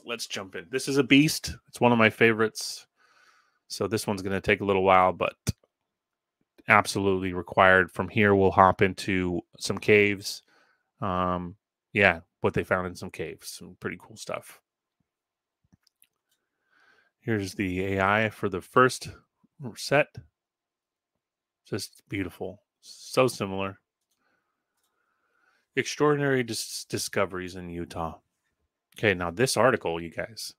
let's jump in. This is a beast. It's one of my favorites. So this one's going to take a little while, but absolutely required. From here, we'll hop into some caves. Yeah, what they found in some caves. Some pretty cool stuff. Here's the AI for the first set. Just beautiful. So similar. Extraordinary discoveries in Utah. Okay, now this article, you guys,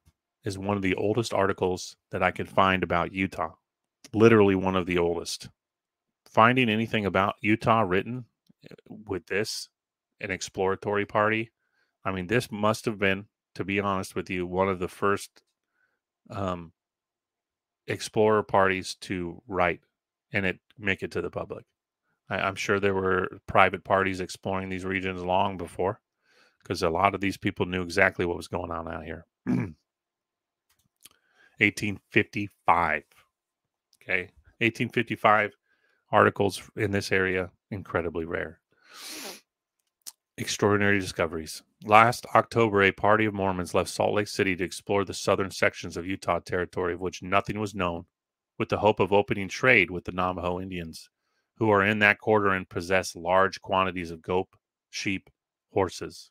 is one of the oldest articles that I could find about Utah. Literally one of the oldest. Finding anything about Utah written with this, an exploratory party, I mean, this must have been, to be honest with you, one of the first explorer parties to write and make it to the public. I'm sure there were private parties exploring these regions long before, because a lot of these people knew exactly what was going on out here. 1855. Okay. 1855 articles in this area, incredibly rare. Extraordinary discoveries. Last October, a party of Mormons left Salt Lake City to explore the southern sections of Utah Territory, of which nothing was known, with the hope of opening trade with the Navajo Indians, who are in that quarter and possess large quantities of goat, sheep, horses,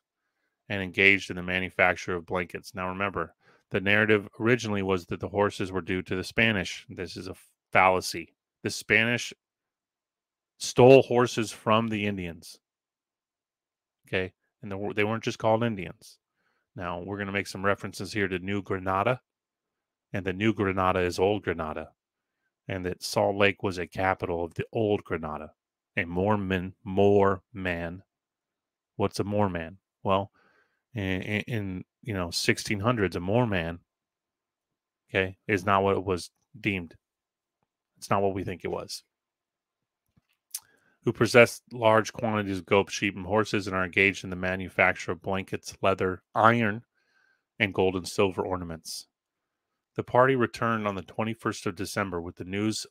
and engaged in the manufacture of blankets. Now remember, the narrative originally was that the horses were due to the Spanish. This is a fallacy. The Spanish stole horses from the Indians. Okay, and they weren't just called Indians. Now, we're going to make some references here to New Granada, and the New Granada is Old Granada, and that Salt Lake was a capital of the Old Granada. A Mormon, what's a Mormon? Well, in 1600s, a Mormon, okay, is not what it was deemed. It's not what we think it was. Who possess large quantities of goat, sheep, and horses, and are engaged in the manufacture of blankets, leather, iron, and gold and silver ornaments. The party returned on the 21st of December with the news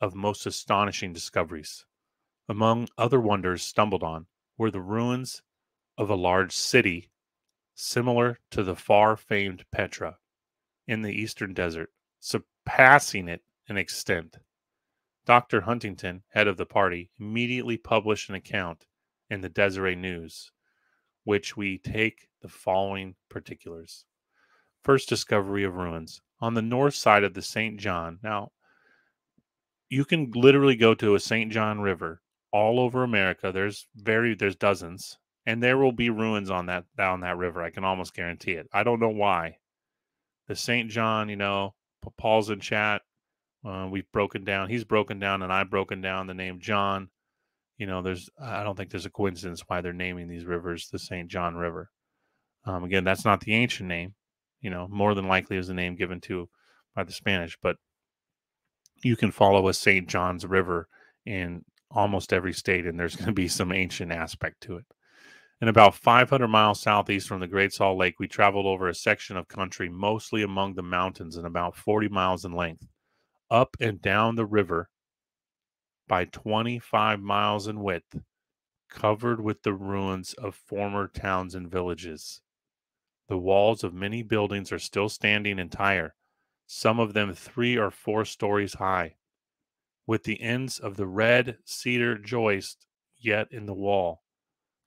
of most astonishing discoveries. Among other wonders stumbled on were the ruins of a large city similar to the far-famed Petra in the eastern desert, surpassing it in extent. Dr. Huntington, head of the party, immediately published an account in the Deseret News, which we take the following particulars. First discovery of ruins. On the north side of the St. John. Now, you can literally go to a St. John River all over America. There's dozens, and there will be ruins on that river. I can almost guarantee it. I don't know why. The St. John, Paul's in chat. He's broken down, and I've broken down the name John. I don't think there's a coincidence why they're naming these rivers the St. John River. Again, that's not the ancient name. More than likely is the name given to by the Spanish, but you can follow a St. John's River in almost every state, and there's going to be some ancient aspect to it. And about 500 miles southeast from the Great Salt Lake, we traveled over a section of country mostly among the mountains and about 40 miles in length, up and down the river by 25 miles in width, covered with the ruins of former towns and villages. The walls of many buildings are still standing entire, some of them 3 or 4 stories high, with the ends of the red cedar joist yet in the wall.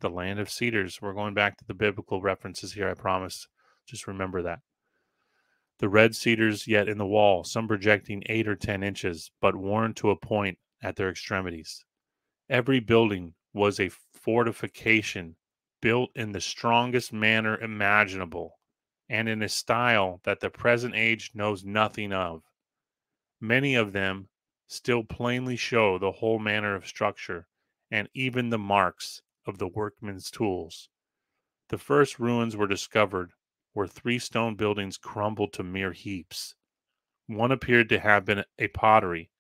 The land of cedars. We're going back to the biblical references here, I promise. Just remember that. The red cedars yet in the wall, some projecting 8 or 10 inches, but worn to a point at their extremities. Every building was a fortification built in the strongest manner imaginable, and in a style that the present age knows nothing of. Many of them still plainly show the whole manner of structure, and even the marks of the workman's tools. The first ruins were discovered where 3 stone buildings crumbled to mere heaps. One appeared to have been a pottery,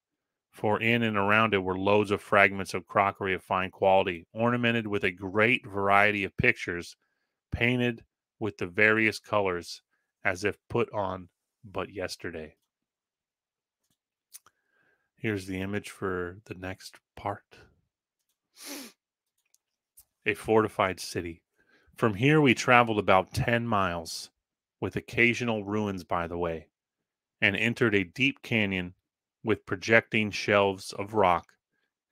for in and around it were loads of fragments of crockery of fine quality, ornamented with a great variety of pictures, painted with the various colors, as if put on but yesterday. Here's the image for the next part. A fortified city. From here we traveled about 10 miles with occasional ruins by the way, and entered a deep canyon with projecting shelves of rock,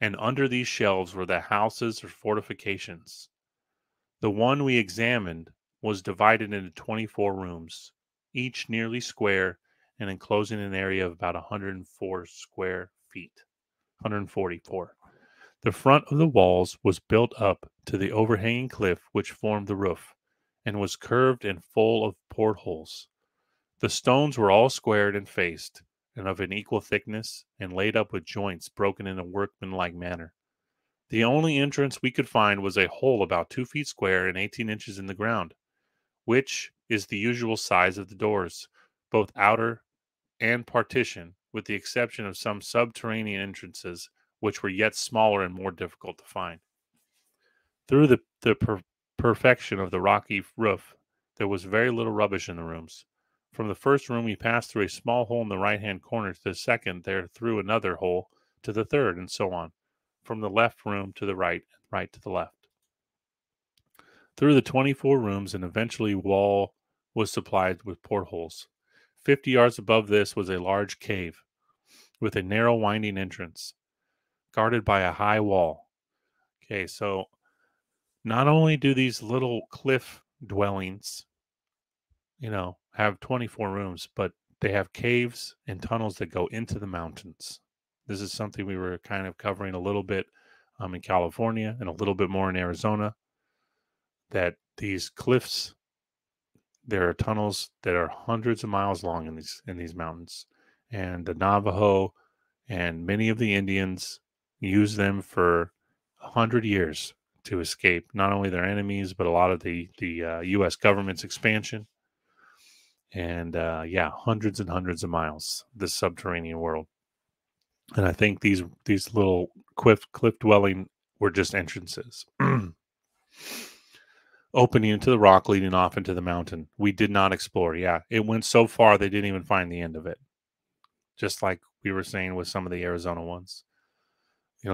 and under these shelves were the houses or fortifications. The one we examined was divided into 24 rooms, each nearly square and enclosing an area of about 104 square feet. 144. The front of the walls was built up to the overhanging cliff which formed the roof, and was curved and full of portholes. The stones were all squared and faced, and of an equal thickness, and laid up with joints broken in a workmanlike manner. The only entrance we could find was a hole about 2 feet square and 18 inches in the ground, which is the usual size of the doors, both outer and partition, with the exception of some subterranean entrances, which were yet smaller and more difficult to find. Through the perfection of the rocky roof, there was very little rubbish in the rooms. From the first room, we passed through a small hole in the right-hand corner to the second, there through another hole to the third, and so on. From the left room to the right, and right to the left. Through the 24 rooms, and eventually wall was supplied with portholes. 50 yards above this was a large cave, with a narrow winding entrance, guarded by a high wall. Okay, so not only do these little cliff dwellings, have 24 rooms, but they have caves and tunnels that go into the mountains. This is something we were kind of covering a little bit in California and a little bit more in Arizona, that these cliffs, there are tunnels that are hundreds of miles long in these mountains. And the Navajo and many of the Indians use them for 100 years to escape not only their enemies, but a lot of the U.S. government's expansion. And hundreds and hundreds of miles, this subterranean world. And I think these little cliff dwelling were just entrances, opening into the rock, leading off into the mountain. We did not explore. Yeah, it went so far they didn't even find the end of it. Just like we were saying with some of the Arizona ones.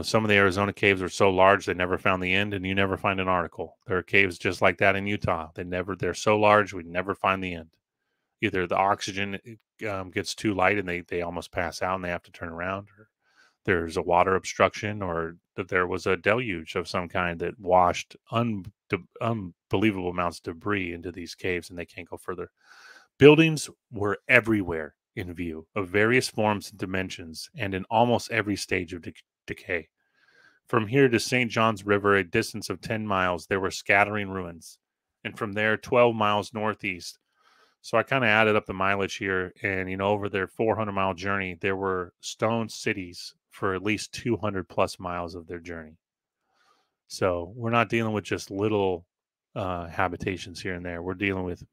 Some of the Arizona caves are so large they never found the end, and you never find an article. There are caves just like that in Utah. They're so large we never find the end. Either the oxygen gets too light and they almost pass out and they have to turn around, or there's a water obstruction, or that there was a deluge of some kind that washed unbelievable amounts of debris into these caves and they can't go further. Buildings were everywhere in view, of various forms and dimensions, and in almost every stage of decay. From here to St. John's River, a distance of 10 miles, there were scattering ruins, and from there 12 miles northeast. So I kind of added up the mileage here, and over their 400-mile journey, there were stone cities for at least 200 plus miles of their journey. So we're not dealing with just little habitations here and there. We're dealing with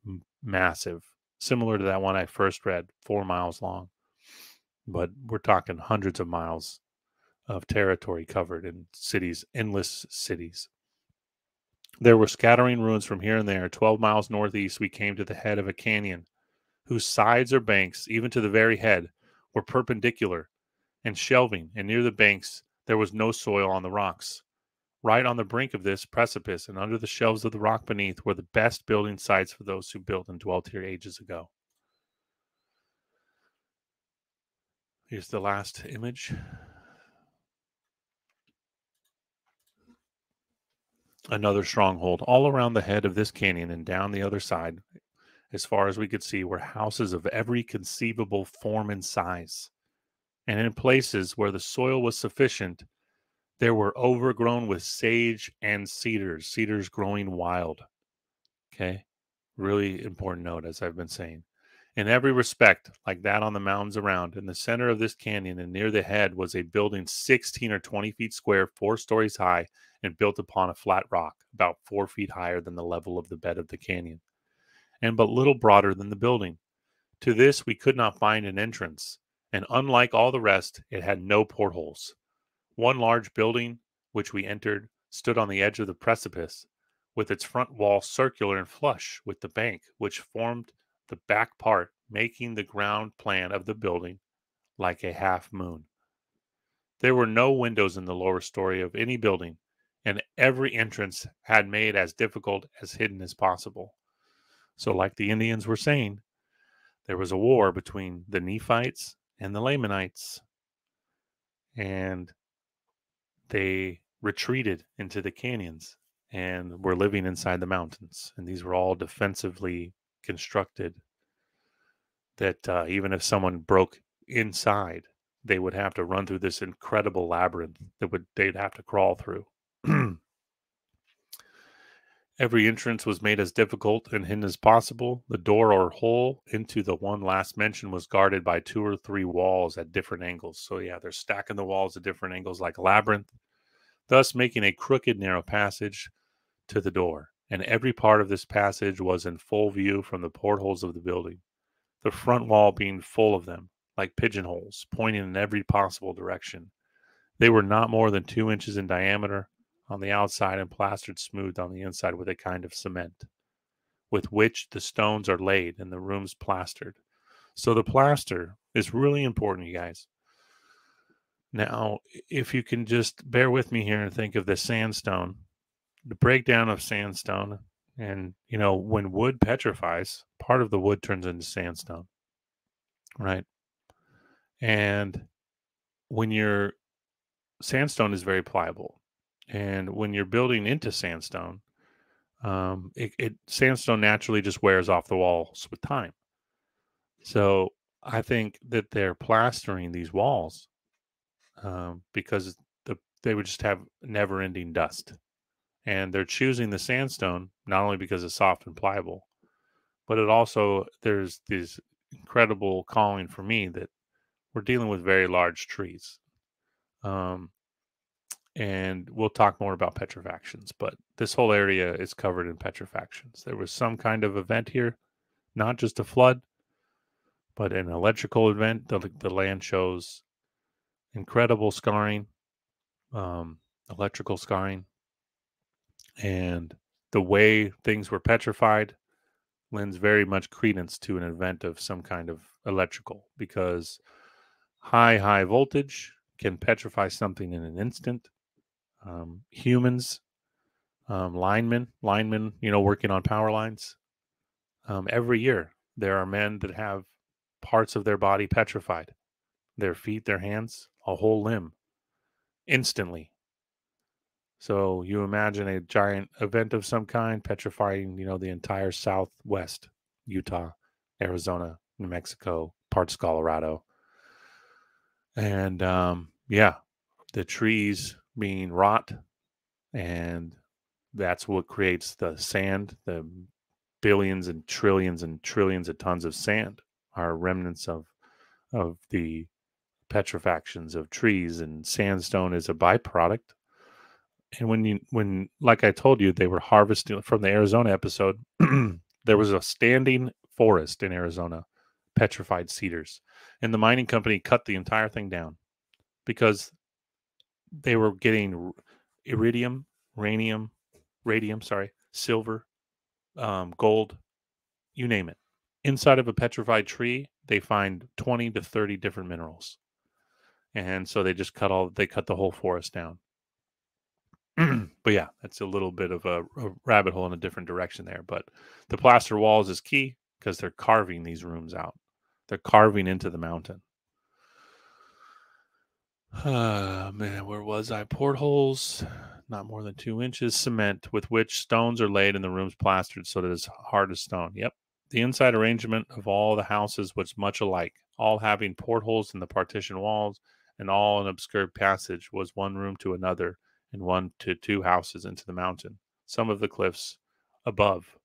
massive, similar to that one I first read, 4 miles long. But we're talking hundreds of miles of territory covered in cities, endless cities. There were scattering ruins from here and there. 12 miles northeast, we came to the head of a canyon, whose sides or banks, even to the very head, were perpendicular and shelving, and near the banks there was no soil on the rocks. Right on the brink of this precipice and under the shelves of the rock beneath were the best building sites for those who built and dwelt here ages ago. Here's the last image. Another stronghold. All around the head of this canyon and down the other side, as far as we could see, were houses of every conceivable form and size. And in places where the soil was sufficient, there were overgrown with sage and cedars growing wild. Okay? Really important note, as I've been saying. In every respect, like that on the mountains around, in the center of this canyon and near the head was a building 16 or 20 feet square, 4 stories high, and built upon a flat rock, about 4 feet higher than the level of the bed of the canyon, and but little broader than the building. To this we could not find an entrance, and unlike all the rest, it had no portholes. One large building, which we entered, stood on the edge of the precipice, with its front wall circular and flush with the bank, which formed the back part, making the ground plan of the building like a half moon. There were no windows in the lower story of any building, and every entrance had made as difficult as hidden as possible. So, like the Indians were saying, there was a war between the Nephites and the Lamanites, and they retreated into the canyons and were living inside the mountains. And these were all defensively constructed that even if someone broke inside, they would have to run through this incredible labyrinth they'd have to crawl through. Every entrance was made as difficult and hidden as possible. The door or hole into the one last mentioned was guarded by 2 or 3 walls at different angles. So yeah, they're stacking the walls at different angles like a labyrinth, thus making a crooked, narrow passage to the door. And every part of this passage was in full view from the portholes of the building, the front wall being full of them, like pigeonholes, pointing in every possible direction. They were not more than 2 inches in diameter on the outside and plastered smooth on the inside with a kind of cement, with which the stones are laid and the rooms plastered. So the plaster is really important, you guys. Now, if you can just bear with me here and think of the sandstone, the breakdown of sandstone, and, when wood petrifies, part of the wood turns into sandstone, right? And when your sandstone is very pliable, and when you're building into sandstone, sandstone naturally just wears off the walls with time. So I think that they're plastering these walls because they would just have never-ending dust, and they're choosing the sandstone not only because it's soft and pliable, but there's this incredible calling for me that we're dealing with very large trees. And we'll talk more about petrifactions, but this whole area is covered in petrifactions. There was some kind of event here, not just a flood, but an electrical event. The land shows incredible scarring, electrical scarring, and the way things were petrified lends very much credence to an event of some kind of electrical, because high voltage can petrify something in an instant. Humans, linemen, working on power lines. Every year, there are men that have parts of their body petrified, their feet, their hands, a whole limb, instantly. So you imagine a giant event of some kind petrifying, the entire Southwest, Utah, Arizona, New Mexico, parts of Colorado. And the trees being rot, and that's what creates the sand. The billions and trillions of tons of sand are remnants of the petrifactions of trees, and sandstone is a byproduct. And when like I told you, they were harvesting from the Arizona episode, there was a standing forest in Arizona, petrified cedars, and the mining company cut the entire thing down because they were getting iridium, radium, silver, gold, you name it. Inside of a petrified tree, they find 20 to 30 different minerals. And so they just cut the whole forest down. But yeah, that's a little bit of a rabbit hole in a different direction there. But the plaster walls is key because they're carving these rooms out. They're carving into the mountain. Man, where was I? Portholes, not more than 2 inches, cement with which stones are laid and the rooms plastered so that it's hard as stone. Yep. The inside arrangement of all the houses was much alike, all having portholes in the partition walls, and all an obscure passage was one room to another, and 1 to 2 houses into the mountain. Some of the cliffs above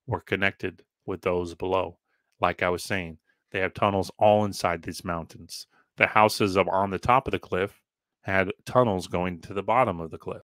were connected with those below. Like I was saying, they have tunnels all inside these mountains. The houses on the top of the cliff had tunnels going to the bottom of the cliff.